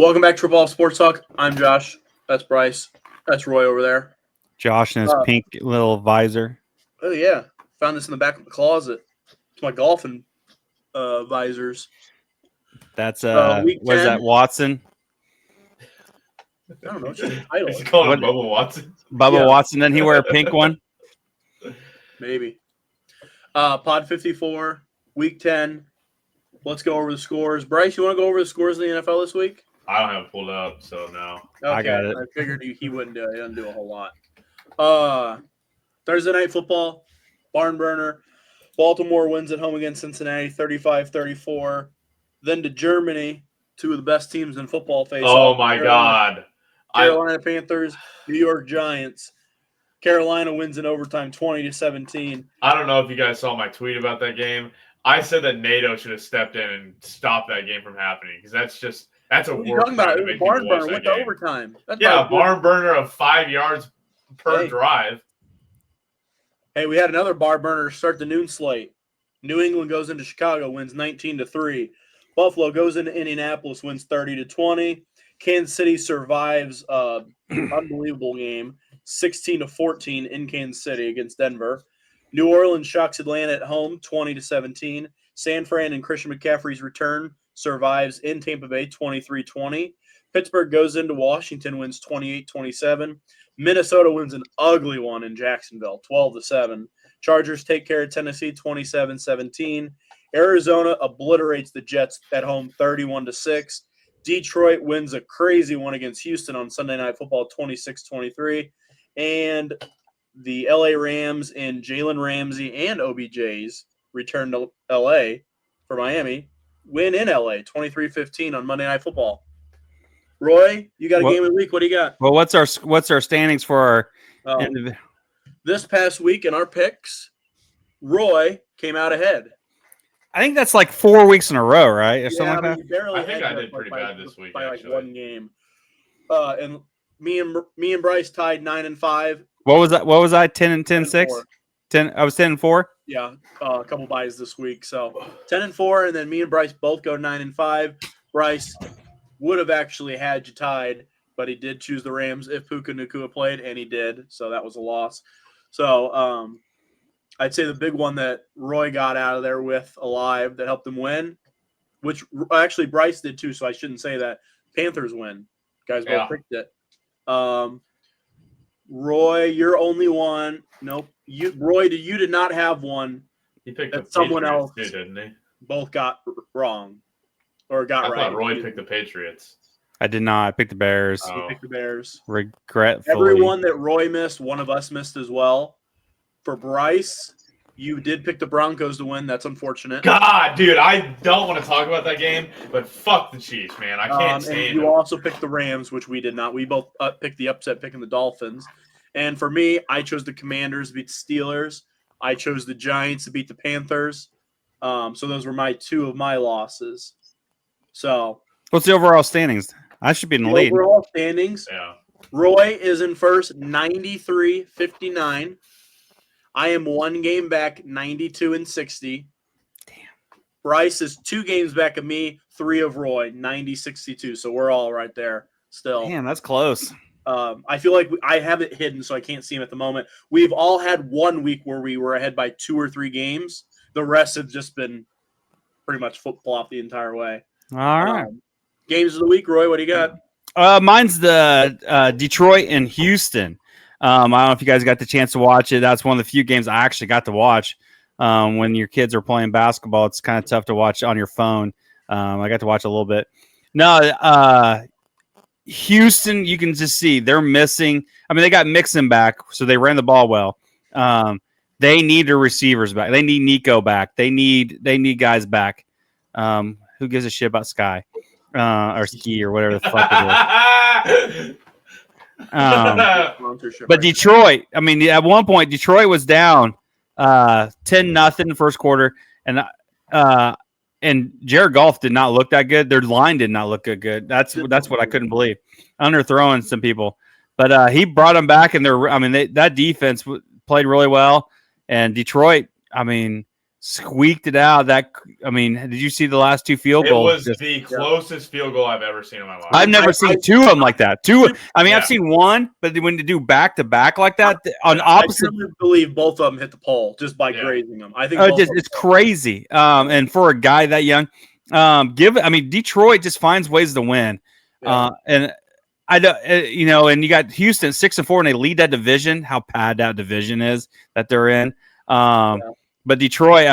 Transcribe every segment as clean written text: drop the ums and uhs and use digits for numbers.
Welcome back to Triple Off Sports Talk. I'm Josh. That's Bryce. That's Roy over there. Josh and his pink little visor. Oh, yeah. Found this in the back of the closet. It's my golfing visors. That's, what is that, Watson? I don't know. It's just a title. Is he calling him Bubba Watson? Bubba Watson. Didn't he wear a pink one? Maybe. Pod 54, Week 10. Let's go over the scores. Bryce, you want to go over the scores in the NFL this week? I don't have it pulled up, so no. Okay, I got it. I figured he wouldn't do it. He doesn't do a whole lot. Thursday Night Football, barn burner. Baltimore wins at home against Cincinnati, 35-34. Then to Germany, two of the best teams in football face Oh, my God. Carolina Panthers, New York Giants. Carolina wins in overtime, 20-17. I don't know if you guys saw my tweet about that game. I said that NATO should have stepped in and stopped that game from happening because that's a What are you talking about? It was a barn burner with the overtime. That's a barn burner of 5 yards per drive. Hey, we had another barn burner to start the noon slate. New England goes into Chicago, wins 19-3. Buffalo goes into Indianapolis, wins 30-20. Kansas City survives unbelievable game, 16-14 in Kansas City against Denver. New Orleans shocks Atlanta at home, 20-17. San Fran and Christian McCaffrey's return survives in Tampa Bay, 23-20. Pittsburgh goes into Washington, wins 28-27. Minnesota wins an ugly one in Jacksonville, 12-7. Chargers take care of Tennessee, 27-17. Arizona obliterates the Jets at home, 31-6. Detroit wins a crazy one against Houston on Sunday Night Football, 26-23. And the LA Rams and Jalen Ramsey and OBJ's return to LA for Miami, win in LA, 23-15 on Monday Night Football. Roy, you got a game of the week. What do you got? Well, what's our standings for our this past week in our picks? Roy came out ahead. I think that's like 4 weeks in a row, right? Or something like that. I think I did pretty bad this week by actually. Like one game. And me and Bryce tied 9-5. What was that? What was I? 10-6? 10. I was 10-4. Yeah, a couple buys this week. So 10-4, and then me and Bryce both go 9-5. Bryce would have actually had you tied, but he did choose the Rams if Puka Nacua played, and he did. So that was a loss. So I'd say the big one that Roy got out of there with alive that helped him win, which actually Bryce did too. So I shouldn't say that. Panthers win. You guys both picked it. Roy, you're only one. Nope. Roy, you did not have one. He picked that someone else too, didn't he? Both got wrong or got right. I thought Roy picked the Patriots. I did not. I picked the Bears. He picked the Bears. Regretfully. Everyone that Roy missed, one of us missed as well. For Bryce, you did pick the Broncos to win. That's unfortunate. God, dude, I don't want to talk about that game, but fuck the Chiefs, man. I can't stand and you also picked the Rams, which we did not. We both picked the upset, picking the Dolphins. And for me, I chose the Commanders to beat the Steelers. I chose the Giants to beat the Panthers. So those were my two of my losses. So what's the overall standings? I should be in the lead. Overall standings. Yeah. Roy is in first, 93-59. I am one game back, 92-60. Damn. Bryce is 2 games back of me, 3 of Roy, 90-62. So we're all right there still. Damn, that's close. I feel like I have it hidden, so I can't see him at the moment. We've all had 1 week where we were ahead by 2 or 3 games. The rest have just been pretty much flip-flop the entire way. All right. Games of the week, Roy, what do you got? Mine's the Detroit and Houston. I don't know if you guys got the chance to watch it. That's one of the few games I actually got to watch. When your kids are playing basketball, it's kind of tough to watch on your phone. I got to watch a little bit. No, Houston, you can just see they're missing. I mean, they got Mixon back, so they ran the ball well. They need their receivers back. They need Nico back. They need guys back. Who gives a shit about Sky or Ski or whatever the fuck it is? But Detroit, I mean, at one point Detroit was down 10-0 first quarter, and Jared Goff did not look that good. Their line did not look good. That's what I couldn't believe. Underthrowing some people, but he brought them back, and that defense played really well. And Detroit, I mean, squeaked it out. Did you see the last two field It goals? was the closest field goal I've ever seen in my life. I've never seen two of them like that. I've Yeah. seen one, but when you do back to back like that on I opposite, truly believe both of them hit the pole just by Yeah. grazing them. I think both of them- it's crazy. And for a guy that young, Detroit just finds ways to win. Yeah. And I don't, and you got Houston 6-4, and they lead that division. How bad that division is that they're in. But Detroit,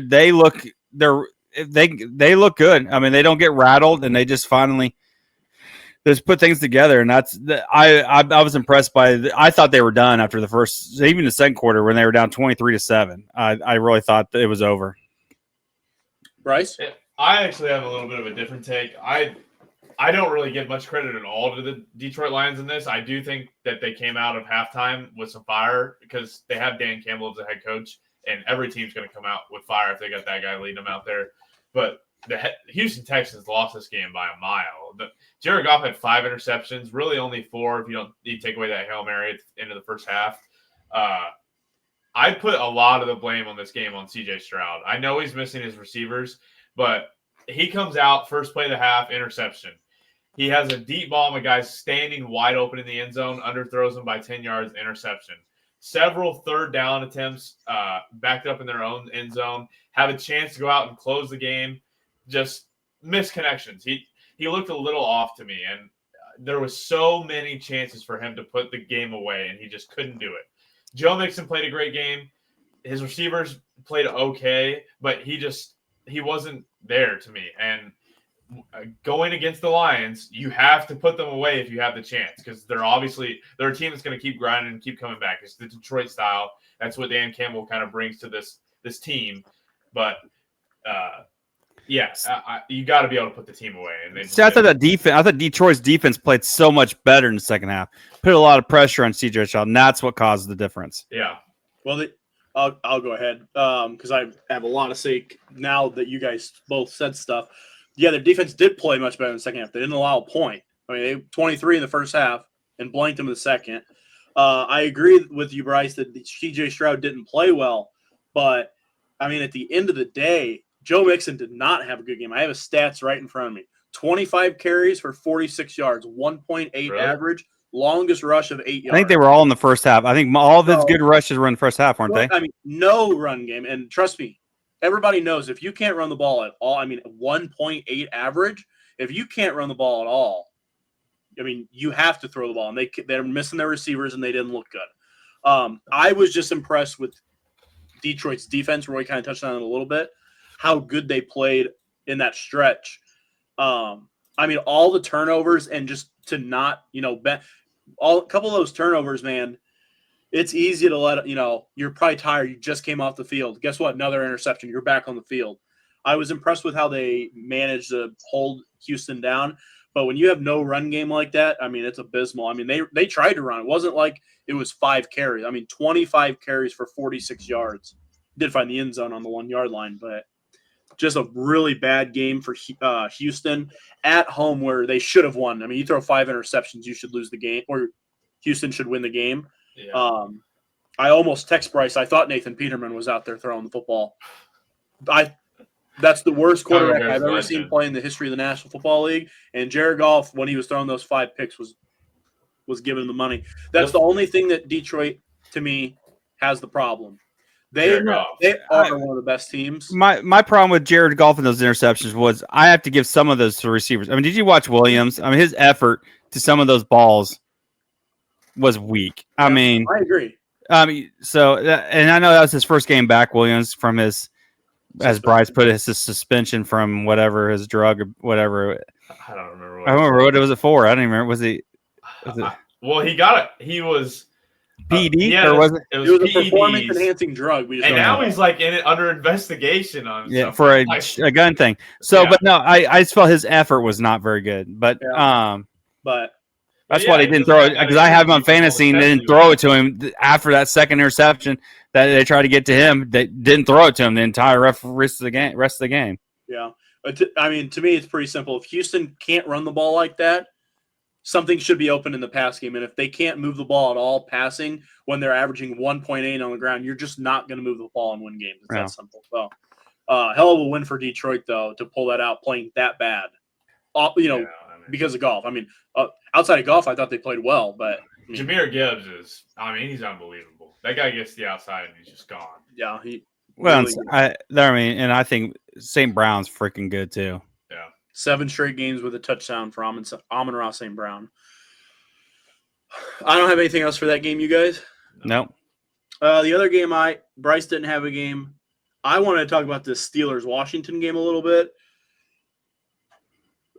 they look good. They don't get rattled, and they just finally just put things together. And I was impressed by. I thought they were done after even the second quarter when they were down 23-7. I really thought that it was over. Bryce? I actually have a little bit of a different take. I don't really give much credit at all to the Detroit Lions in this. I do think that they came out of halftime with some fire because they have Dan Campbell as the head coach, and every team's going to come out with fire if they got that guy leading them out there. But the Houston Texans lost this game by a mile. Jared Goff had 5 interceptions, really only 4 if you take away that Hail Mary at the end of the first half. I put a lot of the blame on this game on C.J. Stroud. I know he's missing his receivers, but he comes out, first play of the half, interception. He has a deep ball, and a guy standing wide open in the end zone, underthrows him by 10 yards, interception. Several third down attempts backed up in their own end zone, have a chance to go out and close the game, just misconnections. He looked a little off to me, and there was so many chances for him to put the game away, and he just couldn't do it. Joe Mixon played a great game. His receivers played okay, but he wasn't there to me. And going against the Lions, you have to put them away if you have the chance because they're a team that's going to keep grinding and keep coming back. It's the Detroit style. That's what Dan Campbell kind of brings to this team. But you got to be able to put the team away. And I thought Detroit's defense played so much better in the second half. Put a lot of pressure on C.J. Stroud, and that's what caused the difference. Yeah. Well, I'll go ahead because I have a lot of stake now that you guys both said stuff. Yeah, their defense did play much better in the second half. They didn't allow a point. They 23 in the first half and blanked them in the second. I agree with you, Bryce, that C.J. Stroud didn't play well. But, at the end of the day, Joe Mixon did not have a good game. I have his stats right in front of me. 25 carries for 46 yards, 1.8 average, longest rush of 8 yards. I think they were all in the first half. I think all of his good rushes were in the first half, weren't they? No run game. And trust me, everybody knows if you can't run the ball at all, 1.8 average, if you can't run the ball at all, you have to throw the ball. And they're missing their receivers, and they didn't look good. I was just impressed with Detroit's defense. Roy kind of touched on it a little bit, how good they played in that stretch. All the turnovers and just to not, a couple of those turnovers, man, it's easy to let you're probably tired. You just came off the field. Guess what? Another interception. You're back on the field. I was impressed with how they managed to hold Houston down. But when you have no run game like that, it's abysmal. They tried to run. It wasn't like it was 5 carries. 25 carries for 46 yards. Did find the end zone on the 1 yard line, but just a really bad game for Houston at home where they should have won. You throw 5 interceptions, you should lose the game, or Houston should win the game. Yeah. I almost text Bryce. I thought Nathan Peterman was out there throwing the football. That's the worst quarterback I've ever seen play in the history of the National Football League. And Jared Goff, when he was throwing those 5 picks, was giving him the money. That's the only thing that Detroit, to me, has the problem. They are one of the best teams. My problem with Jared Goff and those interceptions was I have to give some of those to receivers. Did you watch Williams? His effort to some of those balls was weak. I agree. So, and I know that was his first game back, Williams, from his, as Bryce put it, his suspension from whatever, his drug or whatever. I don't remember. I remember what it was for. I don't even remember. Was it? Well, he got it. He was PED or was it? It was a performance-enhancing drug. And now he's like in it under investigation on for a gun thing. So, but no, I just felt his effort was not very good. But that's why they didn't throw it, because I have him on fantasy and they didn't throw it to him after that second interception that they tried to get to him. They didn't throw it to him the entire rest of the game. Yeah, to me, it's pretty simple. If Houston can't run the ball like that, something should be open in the pass game. And if they can't move the ball at all passing when they're averaging 1.8 on the ground, you're just not going to move the ball and win games. It's Yeah. that simple. So, hell of a win for Detroit, though, to pull that out playing that bad. Because of Goff. I mean, outside of Goff, I thought they played well, but I mean, Jahmyr Gibbs he's unbelievable. That guy gets the outside and he's just gone. yeah, Well, really and I think St. Brown's freaking good too. Yeah. 7 straight games with a touchdown for Amon-Ra St. Brown. I don't have anything else for that game, you guys. Nope. The other game, Bryce didn't have a game. I wanted to talk about the Steelers-Washington game a little bit.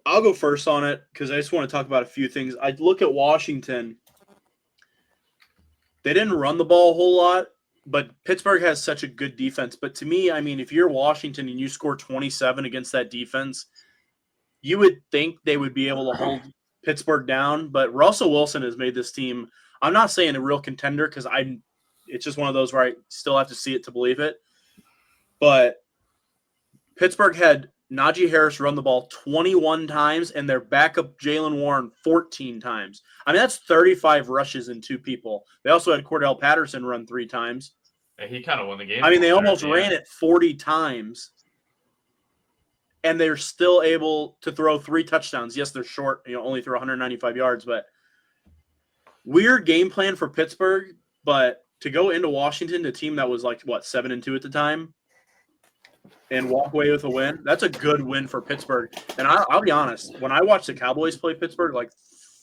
I'll go first on it because I just want to talk about a few things. I look at Washington. They didn't run the ball a whole lot, but Pittsburgh has such a good defense. But to me, I mean, if you're Washington and you score 27 against that defense, you would think they would be able to hold Pittsburgh down. But Russell Wilson has made this team, I'm not saying a real contender because it's just one of those where I still have to see it to believe it. But Pittsburgh had Najee Harris run the ball 21 times and their backup Jalen Warren 14 times. I mean, that's 35 rushes in 2 people. They also had Cordell Patterson run 3 times. And he kind of won the game. I mean, they almost ran it 40 times. And they're still able to throw 3 touchdowns. Yes, they're short, only throw 195 yards, but weird game plan for Pittsburgh. But to go into Washington, a team that was 7-2 at the time, and walk away with a win, that's a good win for Pittsburgh. And I'll be honest, when I watched the Cowboys play Pittsburgh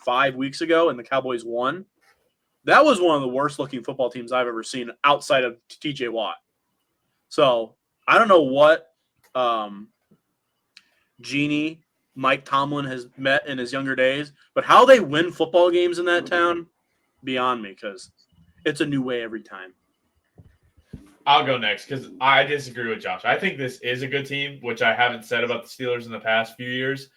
5 weeks ago and the Cowboys won, that was one of the worst looking football teams I've ever seen outside of TJ Watt. So I don't know what genie Mike Tomlin has met in his younger days, but how they win football games in that town, beyond me, because it's a new way every time. I'll go next because I disagree with Josh. I think this is a good team, which I haven't said about the Steelers in the past few years.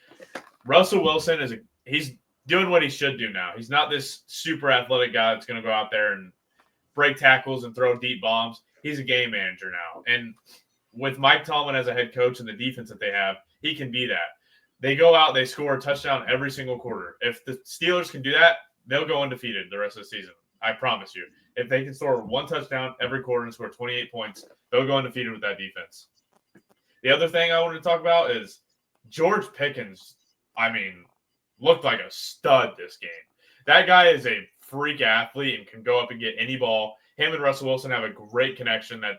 Russell Wilson he's doing what he should do now. He's not this super athletic guy that's going to go out there and break tackles and throw deep bombs. He's a game manager now. And with Mike Tomlin as a head coach and the defense that they have, he can be that. They go out, they score a touchdown every single quarter. If the Steelers can do that, they'll go undefeated the rest of the season. I promise you. If they can score 1 touchdown every quarter and score 28 points, they'll go undefeated with that defense. The other thing I wanted to talk about is George Pickens, looked like a stud this game. That guy is a freak athlete and can go up and get any ball. Him and Russell Wilson have a great connection that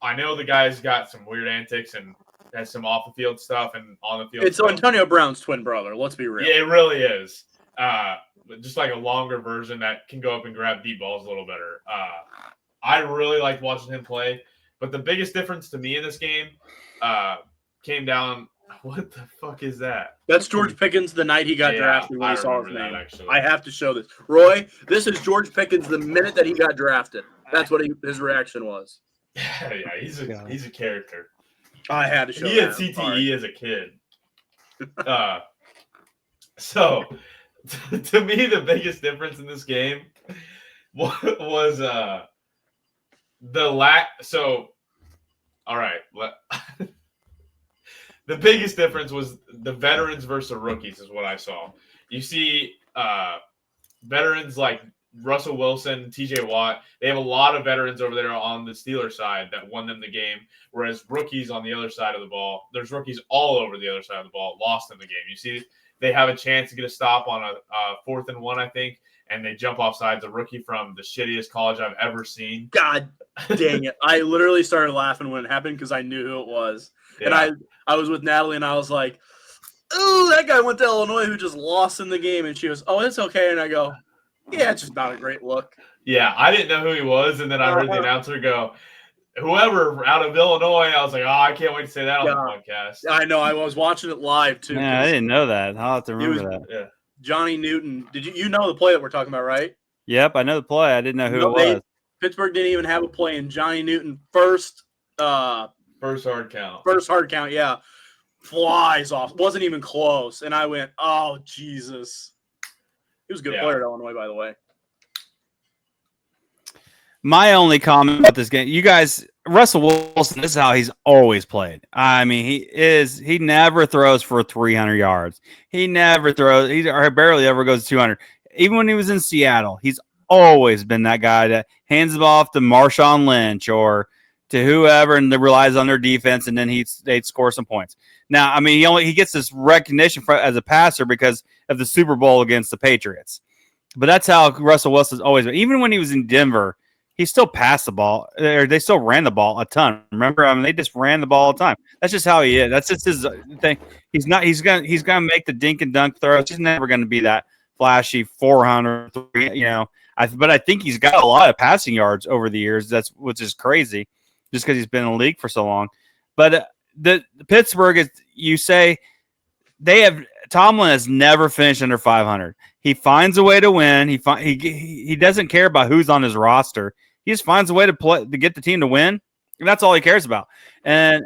I know the guy's got some weird antics and has some off-the-field stuff and on-the-field It's stuff. Antonio Brown's twin brother, let's be real. Yeah, it really is. Just like a longer version that can go up and grab deep balls a little better. I really liked watching him play. But the biggest difference to me in this game came down. What the fuck is that? That's George Pickens the night he got drafted when I he saw his remember name. that, actually. I have to show this. Roy, this is George Pickens the minute that he got drafted. That's what his reaction was. Yeah, he's a character. I had to show He had that. CTE as a kid. So, to me, the biggest difference in this game was the lack. So, all right. The biggest difference was the veterans versus the rookies is what I saw. You see veterans like Russell Wilson, TJ Watt, they have a lot of veterans over there on the Steelers side that won them the game, whereas rookies on the other side of the ball, there's rookies all over the other side of the ball, lost in the game. You see they have a chance to get a stop on a 4th and 1, I think, and they jump off sides. A rookie from the shittiest college I've ever seen. God dang it. I literally started laughing when it happened because I knew who it was. Yeah. And I was with Natalie, and I was like, oh, that guy went to Illinois who just lost in the game. And she goes, oh, it's okay. And I go, yeah, it's just not a great look. Yeah, I didn't know who he was, and then I heard the announcer go, whoever out of Illinois. I was like, oh, I can't wait to say that on the podcast. I know. I was watching it live, too. Yeah, I didn't know that. I'll have to remember that. Yeah. Johnny Newton. Did you know the play that we're talking about, right? Yep, I know the play. I didn't know who it was. Pittsburgh didn't even have a play, and Johnny Newton first hard count. First hard count, yeah. Flies off. Wasn't even close. And I went, oh, Jesus. He was a good player at Illinois, by the way. My only comment about this game, you guys Russell Wilson, this is how he's always played. I mean, he never throws for 300 yards. He never throws, or barely ever goes 200. Even when he was in Seattle, he's always been that guy that hands it off to Marshawn Lynch or to whoever and relies on their defense, and then they'd score some points. Now, I mean, he gets this recognition as a passer because of the Super Bowl against the Patriots. But that's how Russell Wilson's always been. Even when he was in Denver, he still passed the ball, or they still ran the ball a ton. Remember, I mean, they just ran the ball all the time. That's just how he is. That's just his thing. He's not. He's gonna make the dink and dunk throws. He's never gonna be that flashy 400. But I think he's got a lot of passing yards over the years. Which is crazy, just because he's been in the league for so long. But the Pittsburgh is. You say they have. Tomlin has never finished under 500. He finds a way to win. He doesn't care about who's on his roster. He just finds a way to get the team to win. And that's all he cares about. And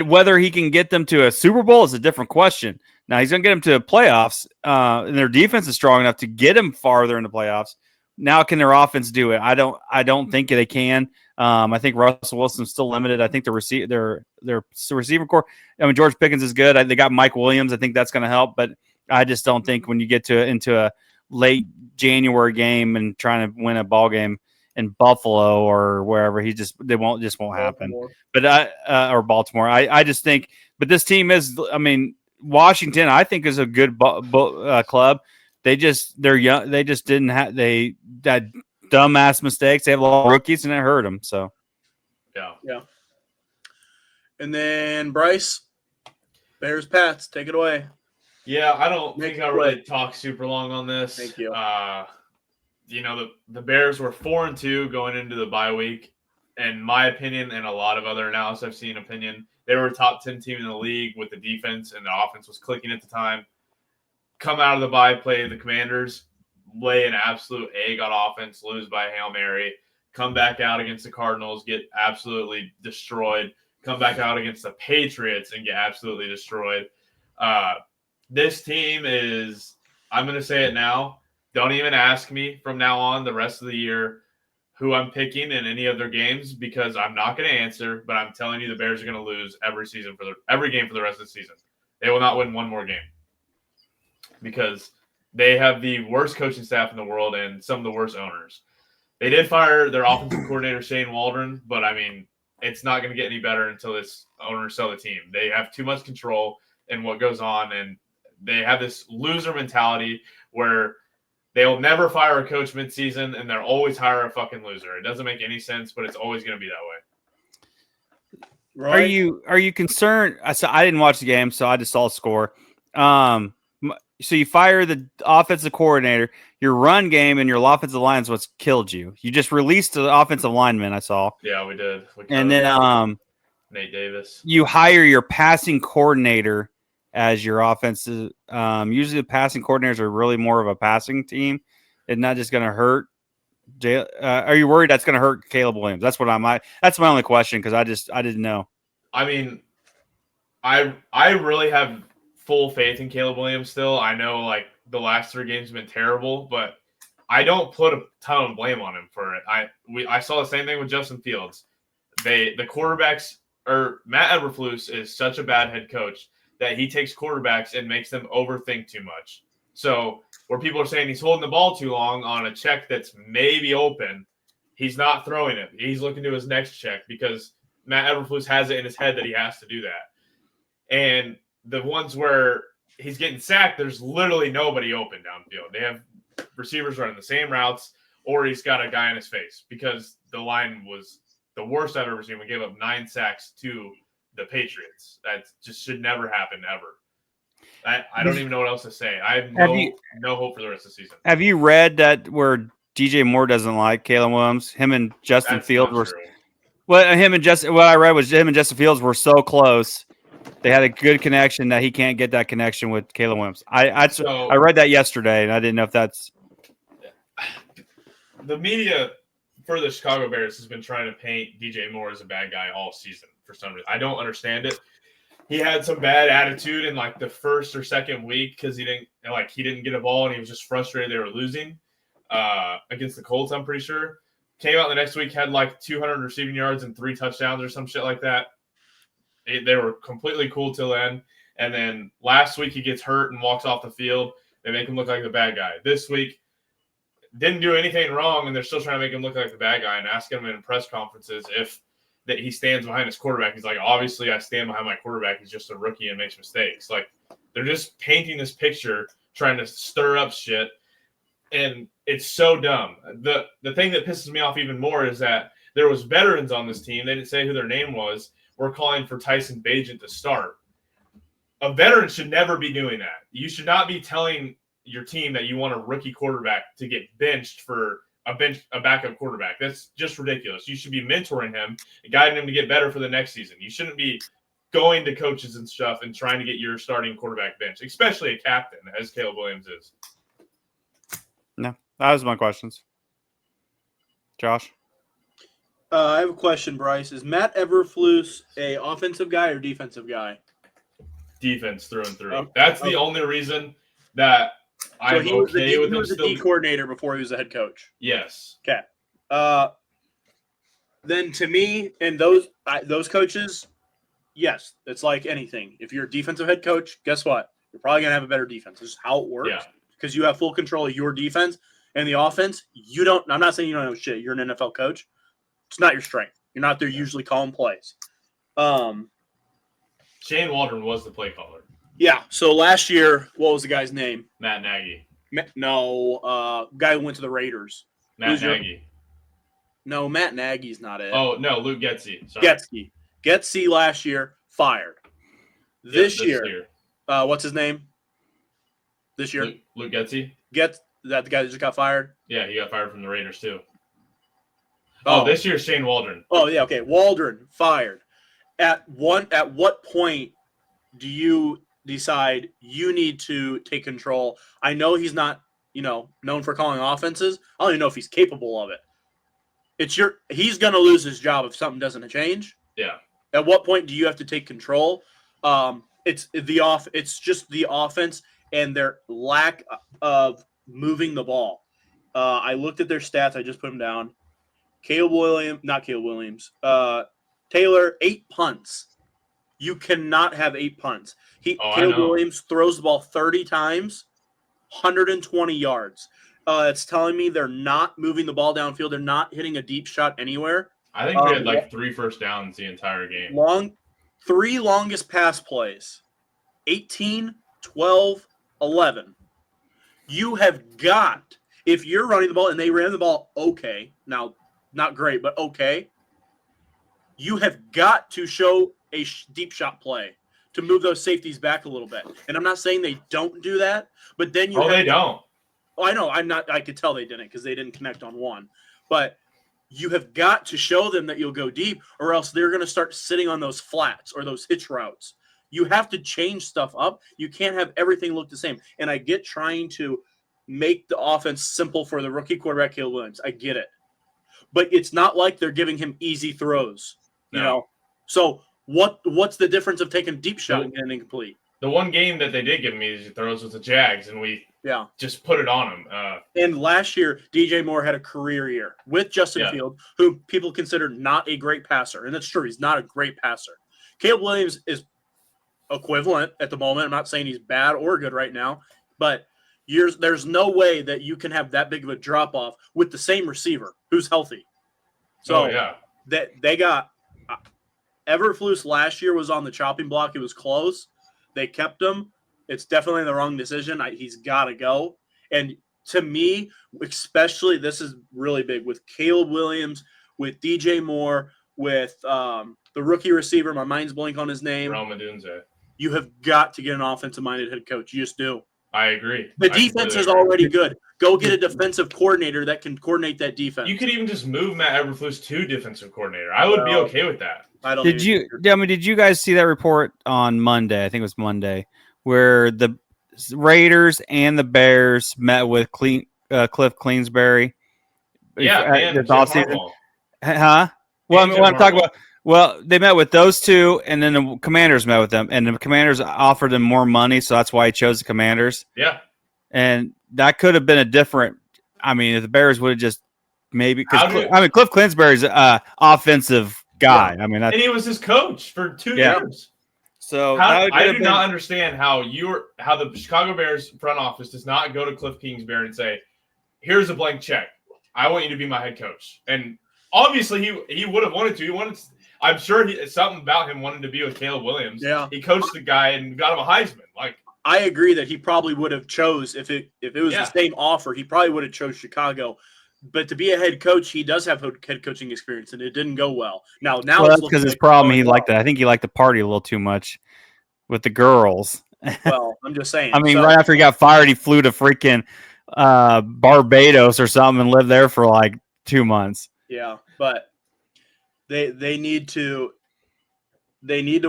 whether he can get them to a Super Bowl is a different question. Now he's going to get them to the playoffs, and their defense is strong enough to get them farther in the playoffs. Now, can their offense do it? I don't think they can. I think Russell Wilson's still limited. I think their receiver core. I mean, George Pickens is good. They got Mike Williams. I think that's going to help, but I just don't think when you get into a late January game and trying to win a ball game in Buffalo or wherever, they won't happen. Baltimore. But or Baltimore. I just think. But this team is. I mean, Washington. I think is a good club. They're young. They just didn't have that dumbass mistakes. They have a lot of rookies, and it hurt them. So, yeah. And then Bryce, Bears Pats, take it away. Yeah, I don't think I really talk super long on this. Thank you. The Bears were 4-2 going into the bye week. In my opinion, and a lot of other analysts I've seen opinion, they were a top 10 team in the league with the defense, and the offense was clicking at the time. Come out of the bye, play the Commanders, lay an absolute egg on offense, lose by a Hail Mary, come back out against the Cardinals, get absolutely destroyed, come back out against the Patriots and get absolutely destroyed. This team is, I'm going to say it now, don't even ask me from now on the rest of the year who I'm picking in any of their games because I'm not going to answer, but I'm telling you the Bears are going to lose every game for the rest of the season. They will not win one more game because they have the worst coaching staff in the world and some of the worst owners. They did fire their offensive coordinator, Shane Waldron, but I mean, it's not going to get any better until this owners sell the team. They have too much control in what goes on, and they have this loser mentality where they'll never fire a coach midseason, and they'll always hire a fucking loser. It doesn't make any sense, but it's always going to be that way. Right. Are you concerned? I didn't watch the game, so I just saw the score. So you fire the offensive coordinator. Your run game and your offensive line is what's killed you. You just released the offensive lineman, I saw. Yeah, we did. And then Nate Davis. You hire your passing coordinator as your offensive. Usually the passing coordinators are really more of a passing team. It's not just going to hurt. Are you worried that's going to hurt Caleb Williams? That's what that's my only question because I didn't know. I mean, I really have full faith in Caleb Williams still. I know like the last 3 games have been terrible, but I don't put a ton of blame on him for it. I saw the same thing with Justin Fields. The quarterbacks or Matt Eberflus is such a bad head coach that he takes quarterbacks and makes them overthink too much. So where people are saying he's holding the ball too long on a check that's maybe open, he's not throwing it. He's looking to his next check because Matt Eberflus has it in his head that he has to do that. And the ones where he's getting sacked, there's literally nobody open downfield. They have receivers running the same routes, or he's got a guy in his face because the line was the worst I've ever seen. We gave up 9 sacks to the Patriots. That just should never happen, ever. I don't even know what else to say. I have no hope for the rest of the season. Have you read that where DJ Moore doesn't like Caleb Williams? Him and Justin Fields were true. what I read was him and Justin Fields were so close. They had a good connection that he can't get that connection with Caleb Williams. I read that yesterday, and I didn't know if that's the media for the Chicago Bears has been trying to paint DJ Moore as a bad guy all season for some reason. I don't understand it. He had some bad attitude in like the first or second week because he didn't get a ball and he was just frustrated they were losing against the Colts. I'm pretty sure Came out the next week, had like 200 receiving yards and 3 touchdowns or some shit like that. They were completely cool till then. And then last week he gets hurt and walks off the field. They make him look like the bad guy. This week, didn't do anything wrong, and they're still trying to make him look like the bad guy and asking him in press conferences if that he stands behind his quarterback. He's like, obviously I stand behind my quarterback. He's just a rookie and makes mistakes. Like, they're just painting this picture, trying to stir up shit. And it's so dumb. The thing that pisses me off even more is that there was veterans on this team. They didn't say who their name was. We're calling for Tyson Bagent to start. A veteran should never be doing that. You should not be telling your team that you want a rookie quarterback to get benched for a backup quarterback. That's just ridiculous. You should be mentoring him and guiding him to get better for the next season. You shouldn't be going to coaches and stuff and trying to get your starting quarterback bench, especially a captain, as Caleb Williams is. No, that was my questions. Josh? I have a question, Bryce. Is Matt Eberflus a offensive guy or defensive guy? Defense through and through. Okay. That's the only reason that I'm okay with him. He was a D coordinator before he was a head coach. Yes. Okay. Then to me, and those coaches, yes, it's like anything. If you're a defensive head coach, guess what? You're probably going to have a better defense. This is how it works. Yeah. Because you have full control of your defense and the offense. You don't. I'm not saying you don't know shit. You're an NFL coach. It's not your strength. You're not there usually calling plays. Shane Waldron was the play caller. Yeah. So last year, what was the guy's name? Matt Nagy. No, guy who went to the Raiders. Matt Nagy. No, Matt Nagy's not it. Oh, no, Luke Getsy. Sorry. Getsy last year, fired. This year, what's his name? This year? Luke Getsy? Is that the guy that just got fired? Yeah, he got fired from the Raiders too. Oh, this year's Shane Waldron. Oh, yeah, okay. Waldron, fired. At what point do you decide you need to take control? I know he's not, known for calling offenses. I don't even know if he's capable of it. He's going to lose his job if something doesn't change. Yeah. At what point do you have to take control? It's just the offense and their lack of moving the ball. I looked at their stats. I just put them down. Taylor, 8 punts. You cannot have 8 punts. Caleb Williams throws the ball 30 times, 120 yards. It's telling me they're not moving the ball downfield. They're not hitting a deep shot anywhere. I think we had 3 first downs the entire game. 3 longest pass plays, 18, 12, 11. You have got, if you're running the ball and they ran the ball okay, now not great, but okay, you have got to show a deep shot play to move those safeties back a little bit. And I'm not saying they don't do that, but then they don't. Oh, I know. I could tell they didn't because they didn't connect on one. But you have got to show them that you'll go deep, or else they're going to start sitting on those flats or those hitch routes. You have to change stuff up. You can't have everything look the same. And I get trying to make the offense simple for the rookie quarterback, Caleb Williams. I get it. But it's not like they're giving him easy throws. No. So what's the difference of taking deep shot and getting incomplete? The one game that they did give me easy throws was the Jags, and we just put it on them. And last year, DJ Moore had a career year with Justin Field, who people consider not a great passer. And that's true. He's not a great passer. Caleb Williams is equivalent at the moment. I'm not saying he's bad or good right now, but there's no way that you can have that big of a drop-off with the same receiver who's healthy. So they got Eberflus last year was on the chopping block. It was close. They kept him. It's definitely the wrong decision. He's got to go. And to me, especially, this is really big with Caleb Williams, with DJ Moore, with the rookie receiver. My mind's blank on his name. Rome Odunze. You have got to get an offensive-minded head coach. You just do. I agree. The defense is already good. Go get a defensive coordinator that can coordinate that defense. You could even just move Matt Eberflus to defensive coordinator. I would be okay with that. Did you guys see that report on Monday? I think it was Monday, where the Raiders and the Bears met with Cliff Kingsbury. Yeah, huh? Well, I'm talking about. Well, they met with those two, and then the Commanders met with them, and the Commanders offered them more money, so that's why he chose the Commanders. Yeah, and that could have been a different. I mean, if the Bears would have just maybe because How do- Cliff Clinsbury's an offensive guy. I mean, And that's, he was his coach for 2 Yeah. years. so How, that I could do not understand how the Chicago Bears front office does not go to Cliff Kingsbury and say, "Here's a blank check. I want you to be my head coach." And obviously, he would have wanted to. He wanted. I'm sure something about him wanting to be with Caleb Williams. Yeah. He coached the guy and got him a Heisman. Like, I agree that he probably would have chose if it was Yeah. the same offer, he probably would have chose Chicago. But to be a head coach, he does have head coaching experience, and it didn't go well. Now well, it's that's looking because his like problem. it's He going liked I think he liked to party a little too much with the girls. well. I'm just saying. I mean, So, right after he got fired, he flew to freaking Barbados or something and lived there for like 2 months. yeah, but they need to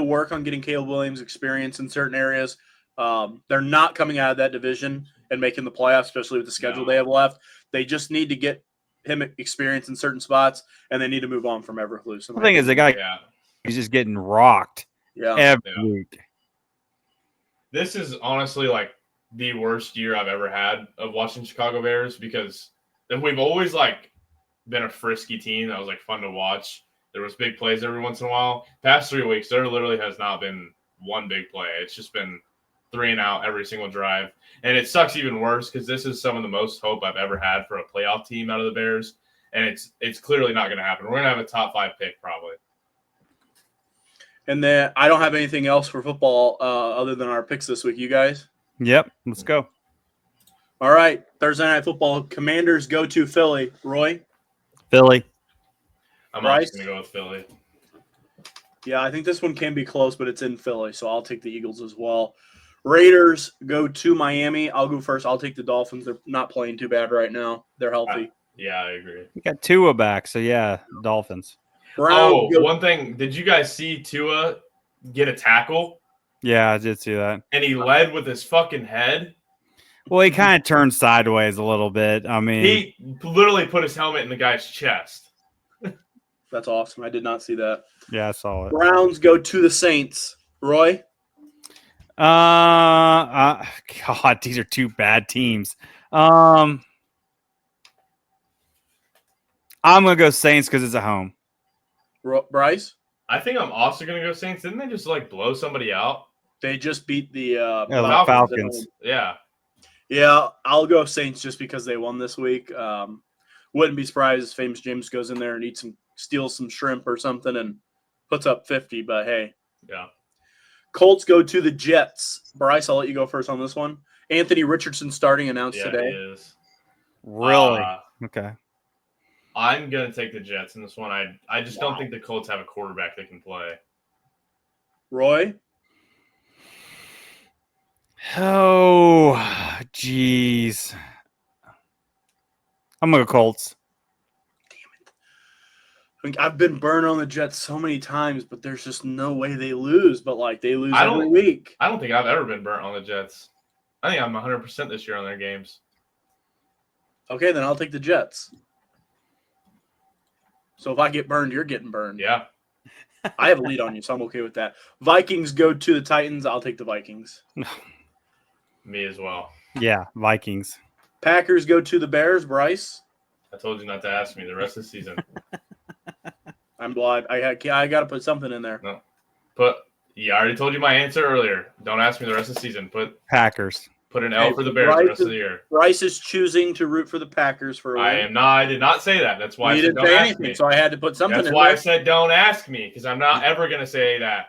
work on getting Caleb Williams experience in certain areas. They're not coming out of that division and making the playoffs, especially with the schedule they have left. They just need to get him experience in certain spots, and they need to move on from Everhluce. The thing is, the guy yeah. he's just getting rocked yeah, every Yeah. week. This is honestly like the worst year I've ever had of watching Chicago Bears because we've always like been a frisky team that was like fun to watch. There was big plays every once in a while. Past 3 weeks, there literally has not been one big play. It's just been 3 and out every single drive. And it sucks even worse because this is some of the most hope I've ever had for a playoff team out of the Bears. And it's clearly not going to happen. We're going to have a top 5 pick probably. and then I don't have anything else for football other than our picks this week. You guys? Yep, let's go. All right, Thursday Night Football. Commanders go to Philly. Roy? Philly. I'm Bryce? also going to go with Philly. Yeah, I think this one can be close, but it's in Philly, so I'll take the Eagles as well. Raiders go to Miami. I'll go first. I'll take the Dolphins. They're not playing too bad right now. They're healthy. Yeah, I agree. We got Tua back, so yeah, Dolphins. Browns go- One thing. Did you guys see Tua get a tackle? Yeah, I did see that. And he led with his fucking head. Well, he kind of turned sideways a little bit. I mean, He literally put his helmet in the guy's chest. That's awesome. I did not see that. yeah, I saw it. Browns go to the Saints. Roy? God, these are two bad teams. I'm gonna go Saints because it's at home. Bryce? I think I'm also going to go Saints. Didn't they just like blow somebody out? They just beat the the Falcons. Falcons. Yeah. Yeah, I'll go Saints just because they won this week. Wouldn't be surprised if Famous James goes in there and steals some shrimp or something and puts up 50, but hey. Yeah. Colts go to the Jets. Bryce, I'll let you go first on this one. Anthony Richardson starting announced Yeah, today. he is. Really? Okay. I'm going to take the Jets in this one. I just don't think the Colts have a quarterback that can play. Roy? Oh, jeez. I'm gonna go Colts. I've been burned on the Jets so many times, but there's just no way they lose. But, like, they lose I every don't- week. I don't think I've ever been burnt on the Jets. I think I'm 100% this year on their games. Okay, then I'll take the Jets. So if I get burned, you're getting burned. Yeah. I have a lead on you, so I'm okay with that. Vikings go to the Titans. I'll take the Vikings. Me as well. Yeah, Vikings. Packers go to the Bears. Bryce? I told you not to ask me the rest of the season. I'm blind. I got to put something in there. I already told you my answer earlier. Don't ask me the rest of the season. Put Packers. an L for the Bears the rest of the year. Bryce is choosing to root for the Packers for a win. I am not. I did not say that. That's why You I said didn't don't say ask anything, me. so I had to put something That's in why I there. said don't ask me because I'm not ever going to say that.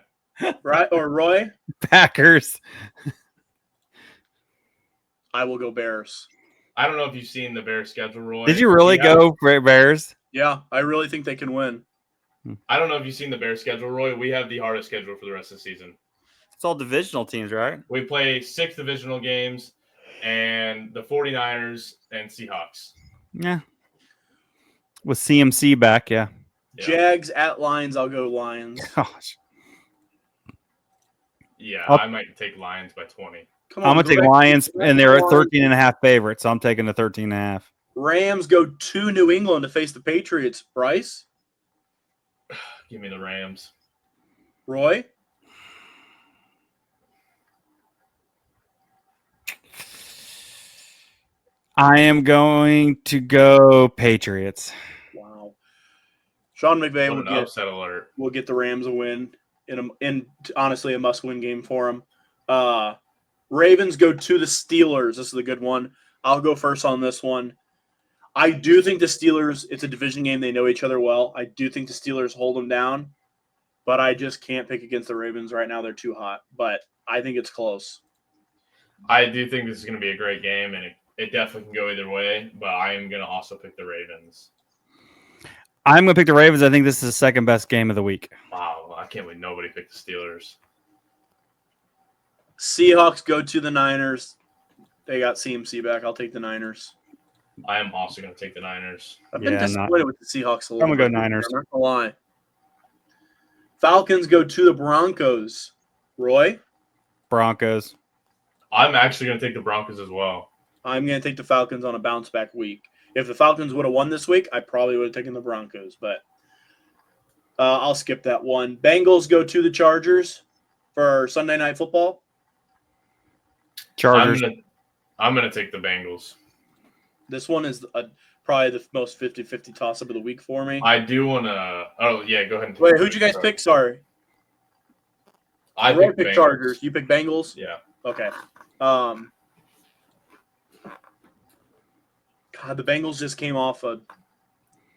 Right? Or Roy? Packers. I will go Bears. I don't know if you've seen the Bears schedule, Roy. Did you really go Bears? Yeah, I really think they can win. I don't know if you've seen the Bears schedule, Roy. We have the hardest schedule for the rest of the season. It's all divisional teams, right? We play 6 divisional games and the 49ers and Seahawks. Yeah. With CMC back, yeah. Yeah. Jags at Lions. I'll go Lions. Gosh. Yeah, I'll- I might take Lions by 20. Come I'm going to take Greg. Lions, and they're at Come on. 13.5 favorites, so I'm taking the 13.5. Rams go to New England to face the Patriots. Bryce? Give me the Rams. Roy? I am going to go Patriots. Wow. Sean McVay What an upset alert. will get the Rams a win in honestly a must-win game for them. Ravens go to the Steelers. This is a good one. I'll go first on this one. I do think the Steelers, it's a division game. They know each other well. I do think the Steelers hold them down, but I just can't pick against the Ravens right now. They're too hot, but I think it's close. I do think this is going to be a great game, and it definitely can go either way, but I am going to also pick the Ravens. I'm going to pick the Ravens. I think this is the second best game of the week. Wow, I can't believe nobody picked the Steelers. Seahawks go to the Niners. They got CMC back. I'll take the Niners. I am also going to take the Niners. I've been Yeah, disappointed with the Seahawks a little I'm bit. gonna go Niners. I'm not gonna lie. Falcons go to the Broncos. Roy? Broncos. I'm actually going to take the Broncos as well. I'm going to take the Falcons on a bounce-back week. If the Falcons would have won this week, I probably would have taken the Broncos, but I'll skip that one. Bengals go to the Chargers for Sunday Night Football. Chargers. I'm gonna take the Bengals. This one is probably the most 50-50 toss-up of the week for me. I do want to. Oh yeah, go ahead. And Wait, who'd you guys pick? Sorry. I Roy picked picked Bengals. Chargers. You picked Bengals? Yeah. Okay. God, the Bengals just came off a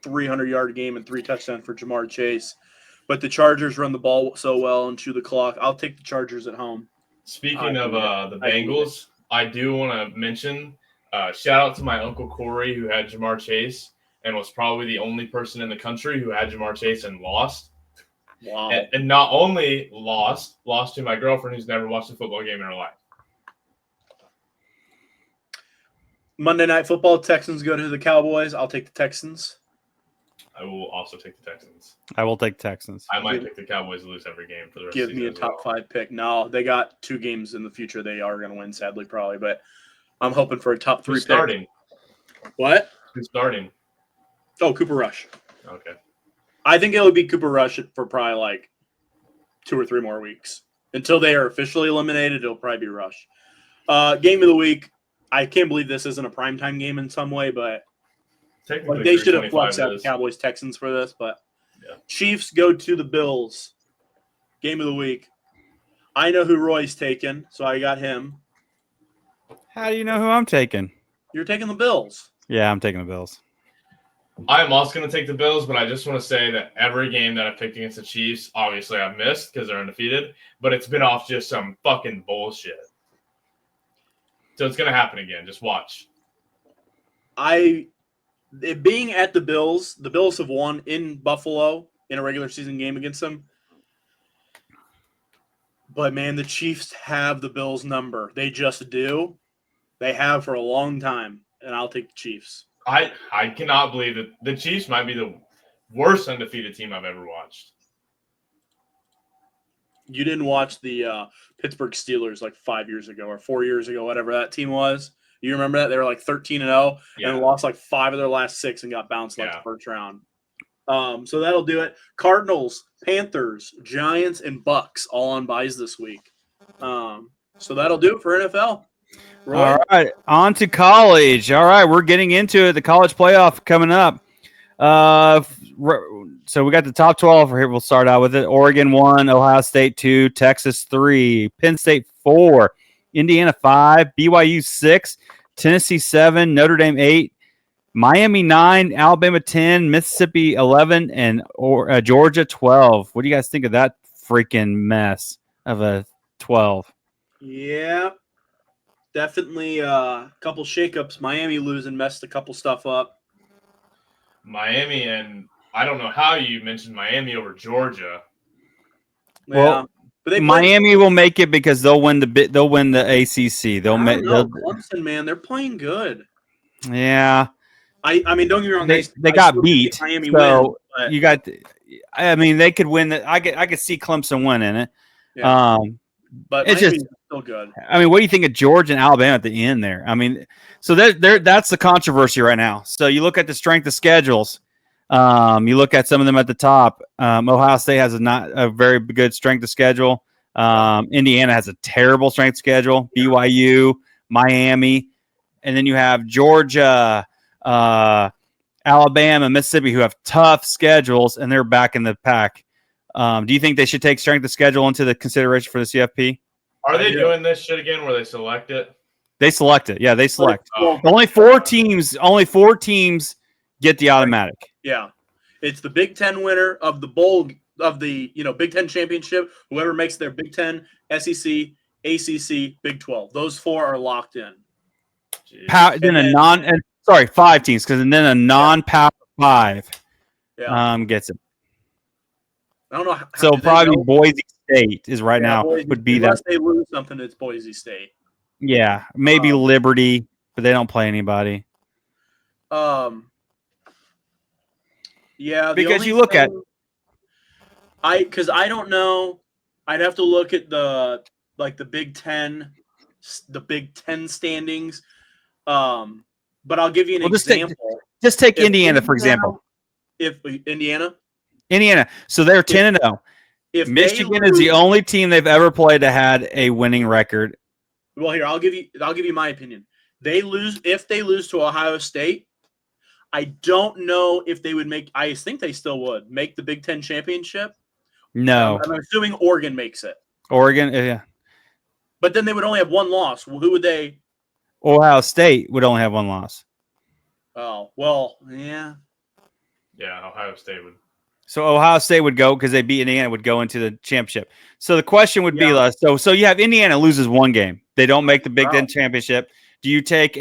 300-yard game and 3 touchdowns for Jamar Chase. But the Chargers run the ball so well and chew the clock. I'll take the Chargers at home. Speaking of the Bengals, I do want to mention shout out to my Uncle Corey who had Jamar Chase and was probably the only person in the country who had Jamar Chase and lost. Wow. And not only lost to my girlfriend who's never watched a football game in her life. Monday Night Football, Texans go to the Cowboys. I'll take the Texans. I will also take the Texans. I will take Texans. I might pick the Cowboys to lose every game for the rest Give of the me a season as top well. 5 pick. No, they got 2 games in the future they are going to win, sadly, probably. But I'm hoping for a top 3 Who's pick. starting? What? Who's starting? Oh, Cooper Rush. Okay. I think it'll be Cooper Rush for probably like 2 or 3 more weeks. Until they are officially eliminated, it'll probably be Rush. Game of the week. I can't believe this isn't a primetime game in some way, but Technically, they should have 325 flexed out is. Cowboys Texans for this. But Yeah. Chiefs go to the Bills. Game of the week. I know who Roy's taking, so I got him. How do you know who I'm taking? You're taking the Bills. Yeah, I'm taking the Bills. I am also going to take the Bills, but I just want to say that every game that I've picked against the Chiefs, obviously I've missed because they're undefeated, but it's been off just some fucking bullshit. So it's going to happen again. Just watch. It being at the Bills have won in Buffalo in a regular season game against them. But, man, the Chiefs have the Bills' number. They just do. They have for a long time, and I'll take the Chiefs. I cannot believe that the Chiefs might be the worst undefeated team I've ever watched. You didn't watch the Pittsburgh Steelers like 5 years ago or 4 years ago, whatever that team was. You remember that? They were like 13-0 and lost like 5 of their last 6 and got bounced like the first round. So that'll do it. Cardinals, Panthers, Giants, and Bucks all on buys this week. So that'll do it for NFL. Roy? All right, on to college. All right, we're getting into it. The college playoff coming up. So we got the top 12 here. We'll start out with it. Oregon 1, Ohio State 2, Texas 3, Penn State 4, Indiana 5, BYU 6, Tennessee 7, Notre Dame 8, Miami 9, Alabama 10, Mississippi 11, and Georgia 12. What do you guys think of that freaking mess of a 12? Yeah, definitely a couple shakeups. Miami losing messed a couple stuff up. Miami, and I don't know how you mentioned Miami over Georgia. Well, but Miami will make it because they'll win the ACC. Clemson, man, they're playing good. Yeah. I mean, don't get me wrong. They got beat. Miami so win, you got. I mean, they could win. I could see Clemson winning it. Yeah. But it's Miami's just still good. I mean, what do you think of Georgia and Alabama at the end there? I mean, so that's the controversy right now. So you look at the strength of schedules. You look at some of them at the top. Ohio State has not a very good strength of schedule. Indiana has a terrible strength schedule. BYU, Miami, and then you have Georgia, Alabama, Mississippi, who have tough schedules, and they're back in the pack. Do you think they should take strength of schedule into the consideration for the CFP? Are they doing this shit again where they select it? They select it. Yeah, they select. Oh. Only four teams get the automatic. Yeah. It's the Big Ten winner of the bowl of the Big Ten championship. Whoever makes their Big Ten, SEC, ACC, Big 12. Those 4 are locked in. Then 5 teams, because then a non-Power 5 gets it. I don't know. How So probably Boise State is now Boise, would be unless that. they lose something, it's Boise State. Yeah, maybe Liberty, but they don't play anybody. Yeah, because you look at because I don't know. I'd have to look at the Big Ten, standings. But I'll give you an example. Just take Indiana, for example. If Indiana, so they're 10-0. If Michigan is the only team they've ever played that had a winning record. Well, here I'll give you my opinion. If they lose to Ohio State, I don't know if they would make. I think they still would make the Big Ten championship. No, I'm assuming Oregon makes it. Oregon, yeah. But then they would only have one loss. Well, who would they? Ohio State would only have one loss. Oh well, yeah. Yeah, Ohio State would. So Ohio State would go because they beat Indiana, would go into the championship. So the question would be, so you have Indiana loses one game. They don't make the Big Ten championship. Do you take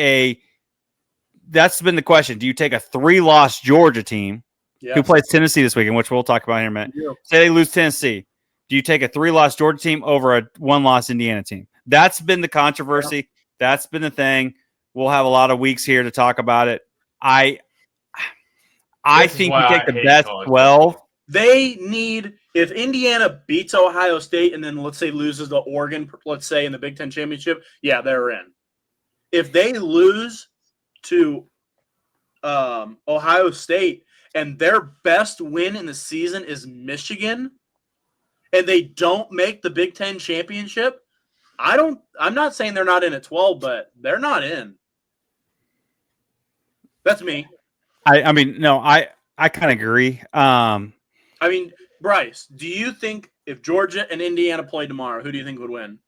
that's been the question. Do you take a 3-loss Georgia team who plays Tennessee this weekend, which we'll talk about here in a minute? Yeah. Say they lose Tennessee. Do you take a 3-loss Georgia team over a 1-loss Indiana team? That's been the controversy. Yeah. That's been the thing. We'll have a lot of weeks here to talk about it. I think you take the best 12. They need, if Indiana beats Ohio State and then let's say loses to Oregon, let's say in the Big Ten championship, yeah, they're in. If they lose to Ohio State and their best win in the season is Michigan and they don't make the Big Ten championship, I'm not saying they're not in at 12, but they're not in. That's me. I mean, no, I kind of agree. I mean, Bryce, do you think if Georgia and Indiana play tomorrow, who do you think would win?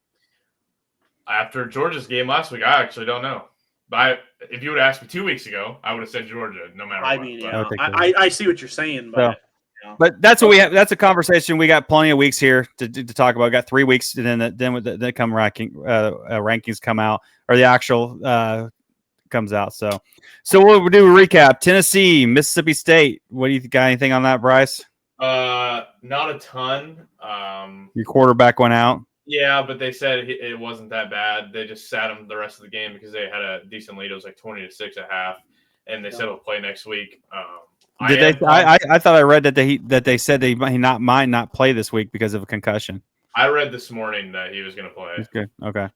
After Georgia's game last week, I actually don't know. But if you would have asked me 2 weeks ago, I would have said Georgia, no matter what. I mean, yeah, I see what you're saying, but but that's what we have. That's a conversation. We got plenty of weeks here to talk about. We got 3 weeks, and then come rankings come out, or the actual comes out. So we'll do a recap. Tennessee, Mississippi State. What do you got? Anything on that, Bryce? Not a ton. Your quarterback went out. Yeah, but they said it wasn't that bad. They just sat him the rest of the game because they had a decent lead. It was like 20-6 at half, and they said he'll play next week. Did they? I thought I read that they said he might not play this week because of a concussion. I read this morning that he was going to play. That's good. Okay.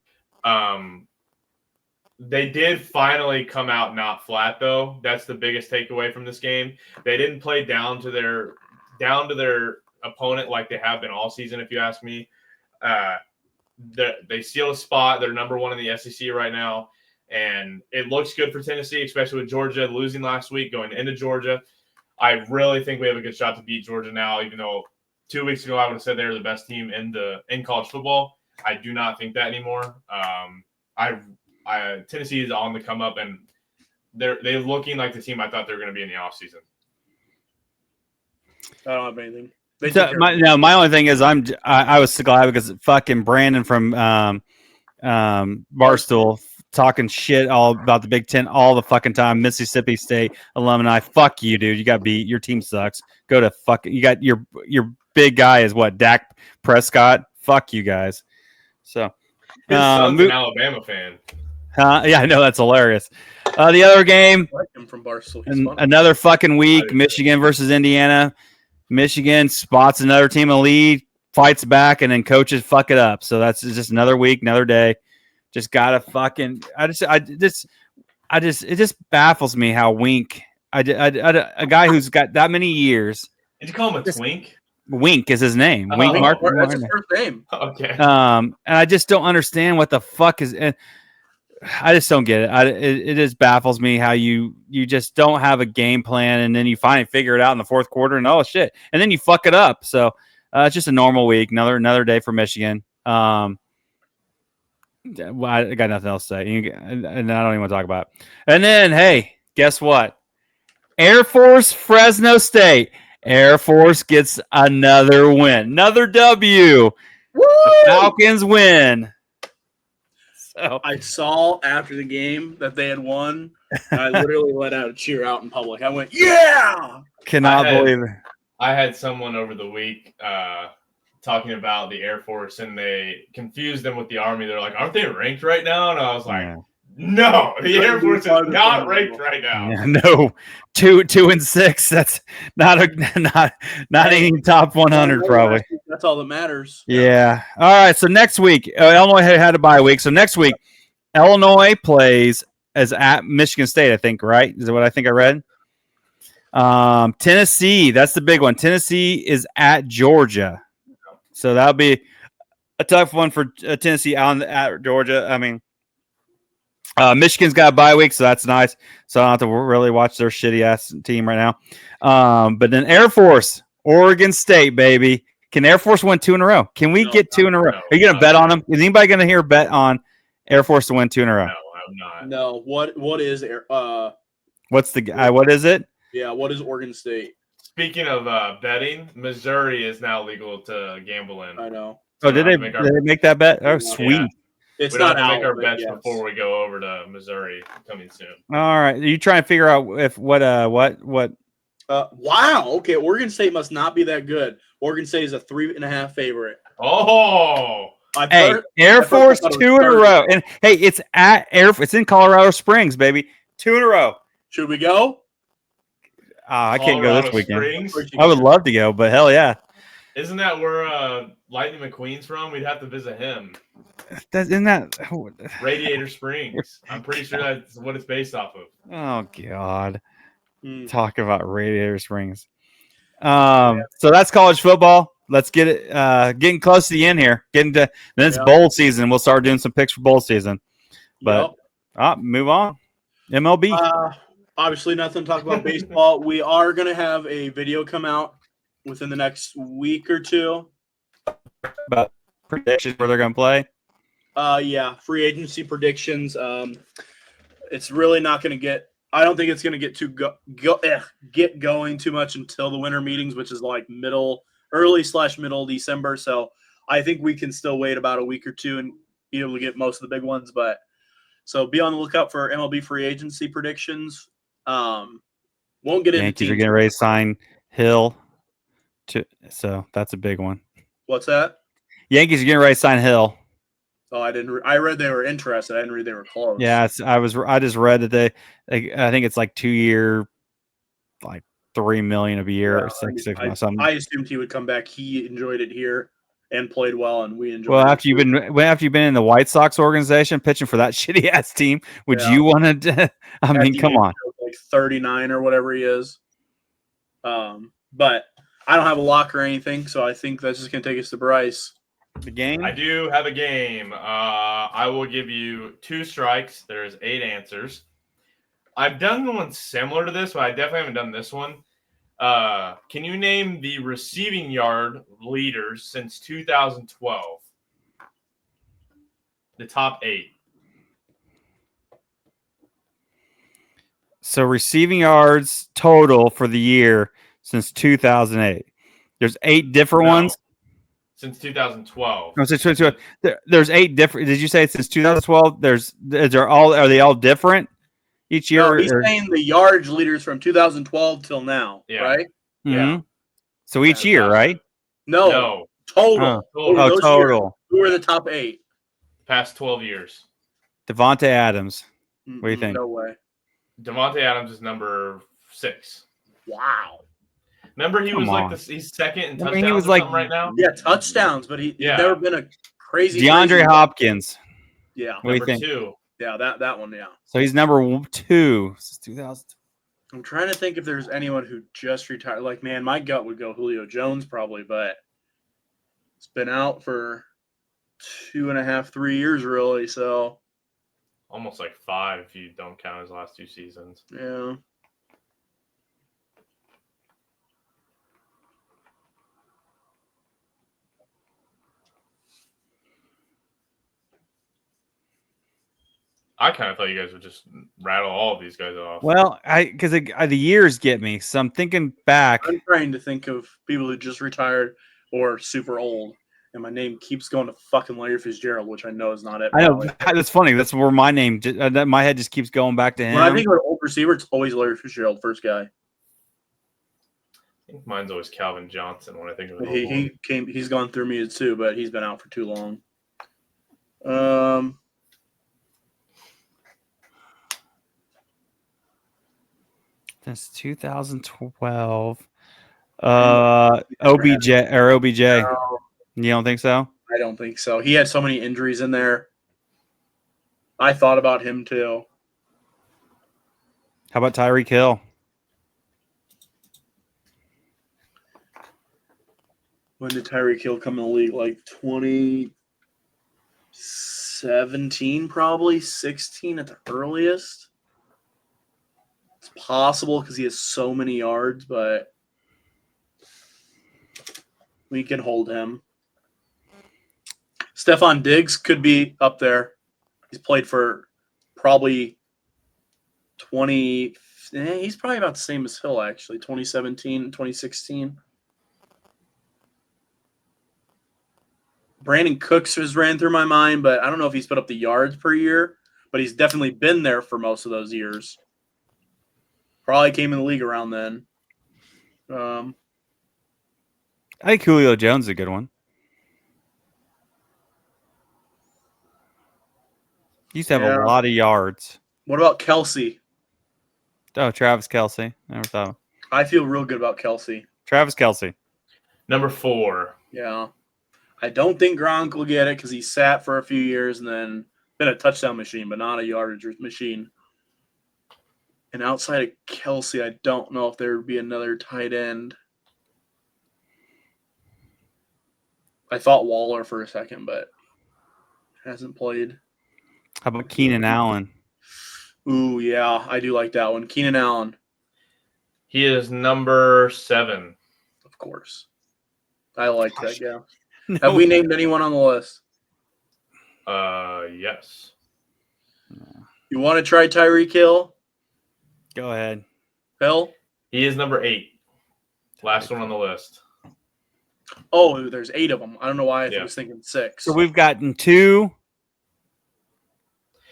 They did finally come out not flat though. That's the biggest takeaway from this game. They didn't play down to their opponent like they have been all season. If you ask me, they steal a spot. They're number 1 in the SEC right now, and it looks good for Tennessee, especially with Georgia losing last week, going into Georgia. I really think we have a good shot to beat Georgia now, even though 2 weeks ago I would have said they were the best team in college football. I do not think that anymore. Tennessee is on the come up, and they're looking like the team I thought they were going to be in the offseason. I don't have anything. My only thing is I was so glad because fucking Brandon from Barstool talking shit all about the Big Ten all the fucking time. Mississippi State alumni, fuck you, dude. You got beat. Your team sucks. Go to fuck. You got your big guy is what? Dak Prescott. Fuck you guys. So his son's an Alabama fan. Yeah, I know, that's hilarious. The other game, from Barstool. another fucking week, Michigan versus Indiana. Michigan spots another team in the lead, fights back, and then coaches fuck it up. So that's just another week, another day. Just gotta fucking. It just baffles me how Wink, a guy who's got that many years. Did you call him a twink? Wink is his name. Wink Mark. That's his first name. Okay. And I just don't understand what the fuck is. I just don't get it. It just baffles me how you just don't have a game plan, and then you finally figure it out in the fourth quarter, and oh shit, and then you fuck it up. So it's just a normal week, another day for Michigan. Well, I got nothing else to say, and I don't even want to talk about it. And then, hey, guess what? Air Force, Fresno State. Air Force gets another win, another W. Woo! The Falcons win. So I saw after the game that they had won. And I literally let out a cheer out in public. I went, "Yeah!" cannot believe it. I had someone over the week talking about the Air Force, and they confused them with the Army. They're like, "Aren't they ranked right now?" And I was like, Yeah. "No, the Air Force is not ranked right now." Yeah, no, 2-6. That's not any top 100 probably. That's all that matters. Yeah. All right. So next week, Illinois had a bye week. So next week, Illinois plays as at Michigan State. I think, right? Is that what I think I read? Tennessee. That's the big one. Tennessee is at Georgia. So that'll be a tough one for Tennessee at Georgia. I mean, Michigan's got a bye week, so that's nice. So I don't have to really watch their shitty ass team right now. But then Air Force, Oregon State, baby. Can Air Force win 2 in a row? Can we get 2 in a row? no, Are you going to bet on them? Is anybody going to hear a bet on Air Force to win 2 in a row? No, I'm not. No, what is What's the what is it? yeah, what is Oregon State? Speaking of betting, Missouri is now legal to gamble in. I know. Oh, did they make that bet? Oh, Yeah. sweet. It's We don't not have to out, make our but bets yes. before we go over to Missouri coming soon. All right. Are you trying to figure out if what Wow. Okay, Oregon State must not be that good. Oregon State is a 3.5 favorite. Oh, Hey, Air I Force thought it was 2 in a 30. row. And hey, it's it's in Colorado Springs, baby. 2 in a row. Should we go? I can't go this Colorado weekend. Springs? I would love to go, but hell yeah. Isn't that where Lightning McQueen's from? We'd have to visit him. Isn't that Radiator Springs. I'm pretty sure that's what it's based off of. oh god. Hmm. Talk about Radiator Springs. So that's college football. Let's get it getting close to the end here. Then it's bowl season. We'll start doing some picks for bowl season. But move on. MLB. Obviously, nothing to talk about baseball. We are going to have a video come out within the next week or two. About predictions where they're going to play. Yeah, free agency predictions. It's really not going to get. I don't think it's going to get get going too much until the winter meetings, which is like early/middle December. So I think we can still wait about a week or two and be able to get most of the big ones. But so be on the lookout for MLB free agency predictions. Won't get into Yankees are teams. getting ready to sign Hill. So that's a big one. What's that? Yankees are getting ready to sign Hill. Oh, I didn't. I read they were interested. I didn't read they were close. Yeah, I just read that I think it's like 2-year, like $3 million a year or 6 months. Something. I assumed he would come back. He enjoyed it here and played well, and we enjoyed. Well, it after you've been in the White Sox organization pitching for that shitty ass team, would you want to? I mean, come on. Like 39 or whatever he is. But I don't have a lock or anything, so I think that's just gonna take us to Bryce. The game. I do have a game. I will give you 2 strikes. There's 8 answers. I've done one similar to this, but I definitely haven't done this one. Can you name the receiving yard leaders since 2012? The top 8. So receiving yards total for the year since 2008. There's 8 different ones. Since 2012. No, since 2012. There's 8 different. Did you say since 2012? Are they all different each year? No, he's saying the yards leaders from 2012 till now, right? Mm-hmm. Yeah. So each year, right? No. Total. Total. Who are the top 8? Past 12 years. Devontae Adams. What do you think? No way. Devontae Adams is number 6. Wow. Remember, he's second in touchdowns. He was like right now. Yeah, touchdowns, but he's never been a crazy. DeAndre Hopkins. Yeah, what do you think? 2. Yeah, that one. Yeah. So he's number 2 since 2000. I'm trying to think if there's anyone who just retired. Like, man, my gut would go Julio Jones probably, but it's been out for 2.5, 3 years really. So almost like 5 if you don't count his last 2 seasons. Yeah. I kind of thought you guys would just rattle all of these guys off. Well, because the years get me, so I'm thinking back. I'm trying to think of people who just retired or super old, and my name keeps going to fucking Larry Fitzgerald, which I know is not it. I know that's funny. That's where my name, my head just keeps going back to him. When I think of an old receiver, it's always Larry Fitzgerald, first guy. I think mine's always Calvin Johnson when I think of it. He's gone through me too, but he's been out for too long. That's 2012. OBJ. No, You don't think so? I don't think so. He had so many injuries in there. I thought about him too. How about Tyreek Hill? When did Tyreek Hill come in the league? Like 2017, probably 16 at the earliest. It's possible because he has so many yards, but we can hold him. Stephon Diggs could be up there. He's played for probably 20. He's probably about the same as Hill, actually. 2017, 2016. Brandon Cooks has ran through my mind, but I don't know if he's put up the yards per year, but he's definitely been there for most of those years. Probably came in the league around then. I think Julio Jones is a good one. He used to have a lot of yards. What about Kelsey? Oh, Travis Kelce. Never thought. I feel real good about Kelsey. Travis Kelce. Number 4. Yeah. I don't think Gronk will get it because he sat for a few years and then been a touchdown machine, but not a yardage machine. And outside of Kelsey, I don't know if there would be another tight end. I thought Waller for a second, but hasn't played. How about Keenan Allen? Ooh, yeah, I do like that one. Keenan Allen. He is number 7. Of course. I like that guy. No. Have we named anyone on the list? Yes. You want to try Tyreek Hill? Go ahead. Hill? He is number 8. Last one on the list. Oh, there's 8 of them. I don't know why I was thinking 6. So we've gotten 2.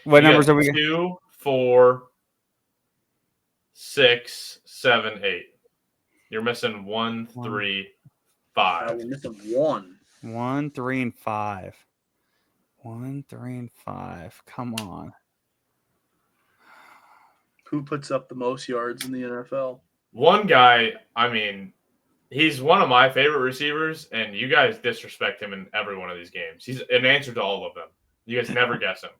What numbers are we? 2, 4, 6, 7, 8. You're missing 1, 3, 5. We're missing 1. 1, 3, and 5. 1, 3, and 5. Come on. Who puts up the most yards in the NFL? One guy, I mean, he's one of my favorite receivers, and you guys disrespect him in every one of these games. He's an answer to all of them. You guys never guess him.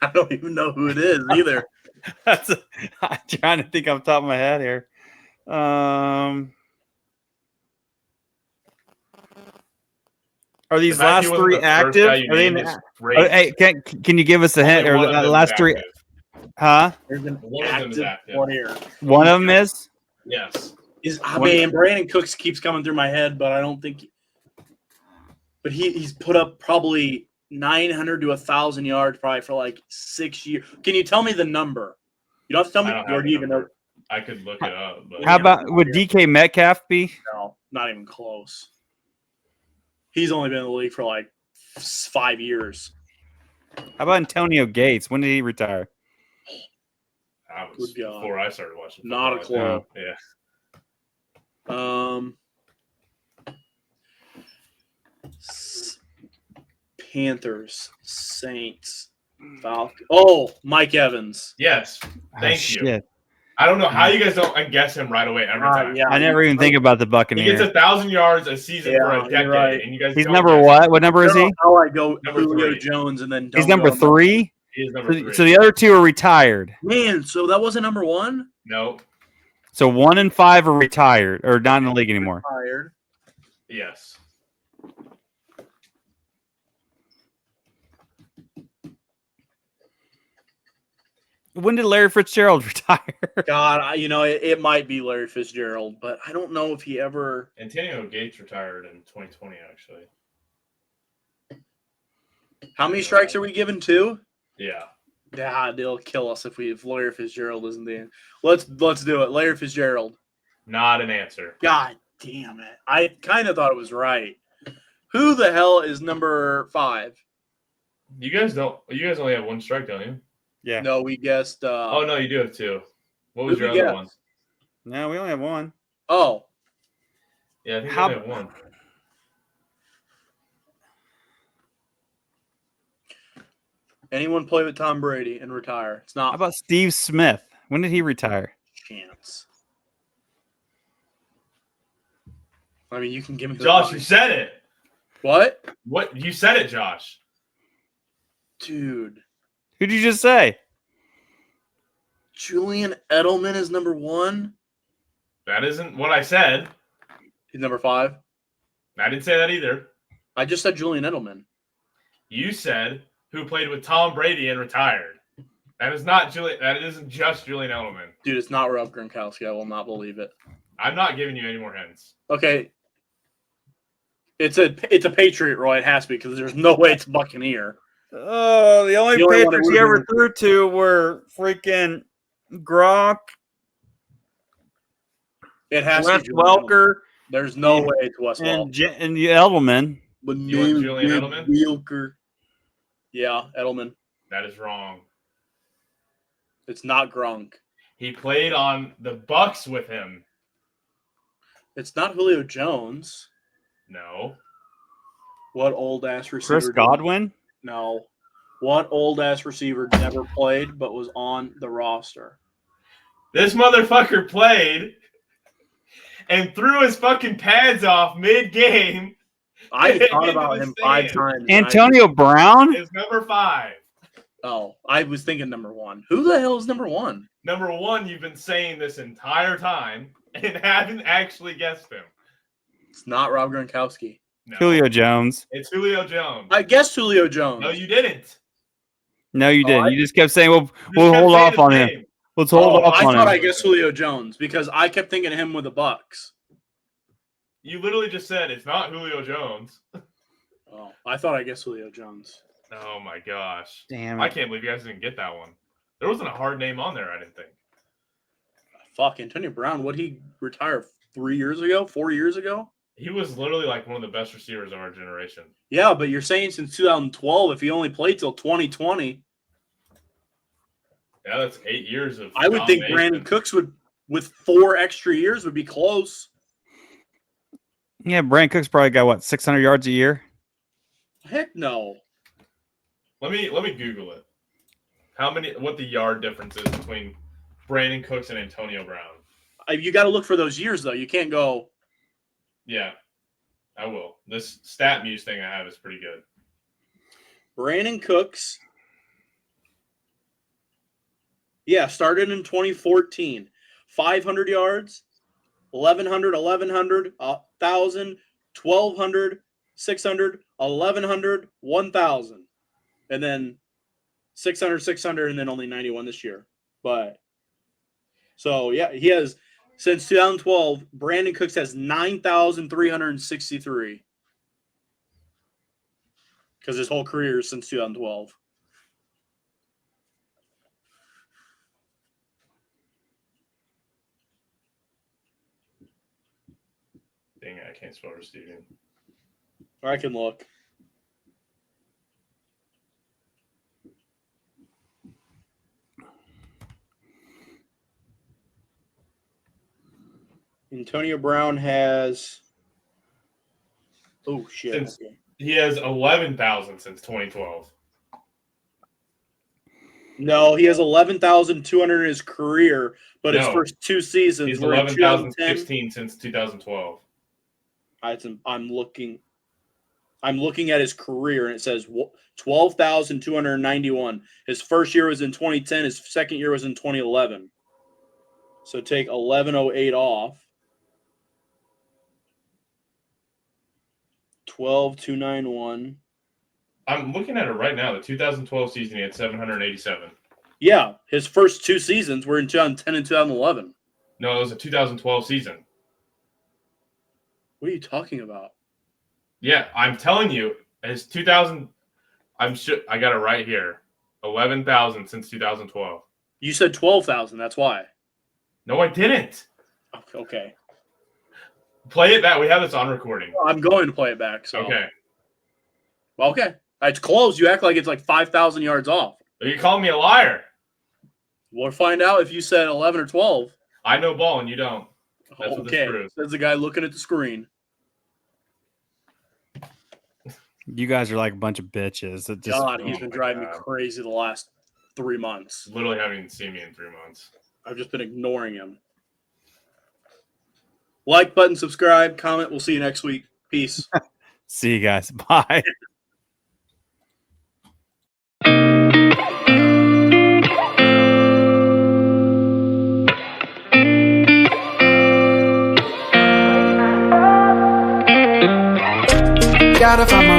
I don't even know who it is either. I'm trying to think off the top of my head here. Are these last 3 active? Are they hey, can you give us a hint? Or the last 3? Huh? There's an one of them is active. one here. One of them is? Yes. Brandon Cooks keeps coming through my head, but I don't think. But he's put up probably 900 to 1,000 yards probably for like 6 years. Can you tell me the number? You don't have to tell me, or do you even know? I could look it up. But How about would DK Metcalf be? No, not even close. He's only been in the league for like 5 years. How about Antonio Gates? When did he retire? That was before I started watching. Not a clue. Yeah. Panthers, Saints, Falcons. Oh, Mike Evans. Yes. Thank you. Shit. I don't know how you guys don't guess him right away every time. Yeah, I never even think about the He Buccaneers. gets 1,000 yards a season for a decade, right. and you guys. He's don't number guess what? him. What number is he? How I go Number Julio 3. Jones and then He's number 3. He is number 3. So the other 2 are retired. Man, so that wasn't number 1? No. So 1 and 5 are retired or not in the league anymore. Retired. Yes. When did Larry Fitzgerald retire? God, it might be Larry Fitzgerald, but I don't know if he ever. Antonio Gates retired in 2020, actually. How many strikes are we given? 2? Yeah. Yeah, they'll kill us if Larry Fitzgerald isn't the. Let's do it. Larry Fitzgerald. Not an answer. God damn it! I kind of thought it was right. Who the hell is number 5? You guys only have 1 strike, don't you? Yeah. No, we guessed. Oh no, you do have 2. What was Who'd your we other guess? one? No, we only have 1. Oh, Yeah, I think How- you only have 1. anyone play with Tom Brady and retire? It's How not about Steve Smith? When did he retire? a chance. I mean, you can give me the Josh, you five. said it. What, What you said it, Josh? dude? Who did you just say? Julian Edelman is number 1. That isn't what I said. He's number 5. I didn't say that either. I just said Julian Edelman. You said who played with Tom Brady and retired. That is not Julian. That isn't just Julian Edelman. Dude, it's not Rob Gronkowski. I will not believe it. I'm not giving you any more hints. Okay. It's a Patriot, Roy. It has to be because there's no way it's a Buccaneer. Oh, the only The only one Patriots it he ever would've threw to were freaking Gronk, It has Wes to be Julian Edelman. Welker, There's no way it's Wes and Welker. and Edelman. But You want Julian Edelman? Welker. Yeah, Edelman. That is wrong. It's not Gronk. He played on the Bucks with him. It's not Julio Jones. No. What old ass receiver? Chris Godwin. No. What old ass receiver never played but was on the roster? This motherfucker played and threw his fucking pads off mid-game. I thought Into about the him 5 stand. times. and Antonio Brown. Is number 5. I was thinking number 1. Who the hell is number 1? Number 1, you've been saying this entire time and haven't actually guessed him. It's not Rob Gronkowski. No. Julio Jones. It's Julio Jones. I guessed Julio Jones. No, you didn't. No, you didn't. I- You just kept saying, "Well, You just we'll kept hold saying off his on him. name. Let's hold off I on thought him." I guessed Julio Jones because I kept thinking of him with the Bucks. You literally just said it's not Julio Jones. Oh, I thought I guessed Julio Jones. Oh my gosh. Damn I it. can't believe you guys didn't get that one. There wasn't a hard name on there, I didn't think. Fuck, Antonio Brown. Would he retire 3 years ago? 4 years ago? He was literally like one of the best receivers of our generation. Yeah, but you're saying since 2012, if he only played till 2020, Yeah, that's 8 years of I would think domination. Brandon Cooks would, with 4 extra years, would be close. Yeah, Brandon Cook's probably got what 600 yards a year. Heck no. Let me Google it. What the yard difference is between Brandon Cooks and Antonio Brown. You got to look for those years, though. You can't go. Yeah, I will. This stat muse thing I have is pretty good. Brandon Cooks. Yeah, started in 2014. 500 yards, 1,100, 1,000, 1,200, 600, 1,100, 1,000. And then 600, 600, and then only 91 this year. But so, yeah, he has, since 2012, Brandon Cooks has 9,363. Because his whole career is since 2012. Dang it, I can't spell receiving. I can look. Antonio Brown has. Oh shit! Since- Okay. He has 11,000 since 2012. No, he has 11,200 in his career, but his No. first 2 seasons He's were in 2010. 11,016 since 2012. I'm looking at his career, and it says 12,291. His first year was in 2010. His second year was in 2011. So take 1108 off. 12,291. I'm looking at it right now. The 2012 season, he had 787. Yeah, his first 2 seasons were in 2010 and 2011. No, it was a 2012 season. What are you talking about? Yeah, I'm telling you, his 2000. I got it right here. 11,000 since 2012. You said 12,000. That's why. No, I didn't. Okay. Play it back. We have this on recording. I'm going to play it back. So. Okay. Okay. It's close. You act like it's like 5,000 yards off. Are you calling me a liar? We'll find out if you said 11 or 12. I know ball and you don't. That's what this Okay. proves. Says the guy looking at the screen. You guys are like a bunch of bitches. It just, God, he's oh been my driving me God. crazy the last 3 months. Literally haven't even seen me in 3 months. I've just been ignoring him. Like button, subscribe, comment. We'll see you next week. Peace. see you guys. Bye. Gotta find my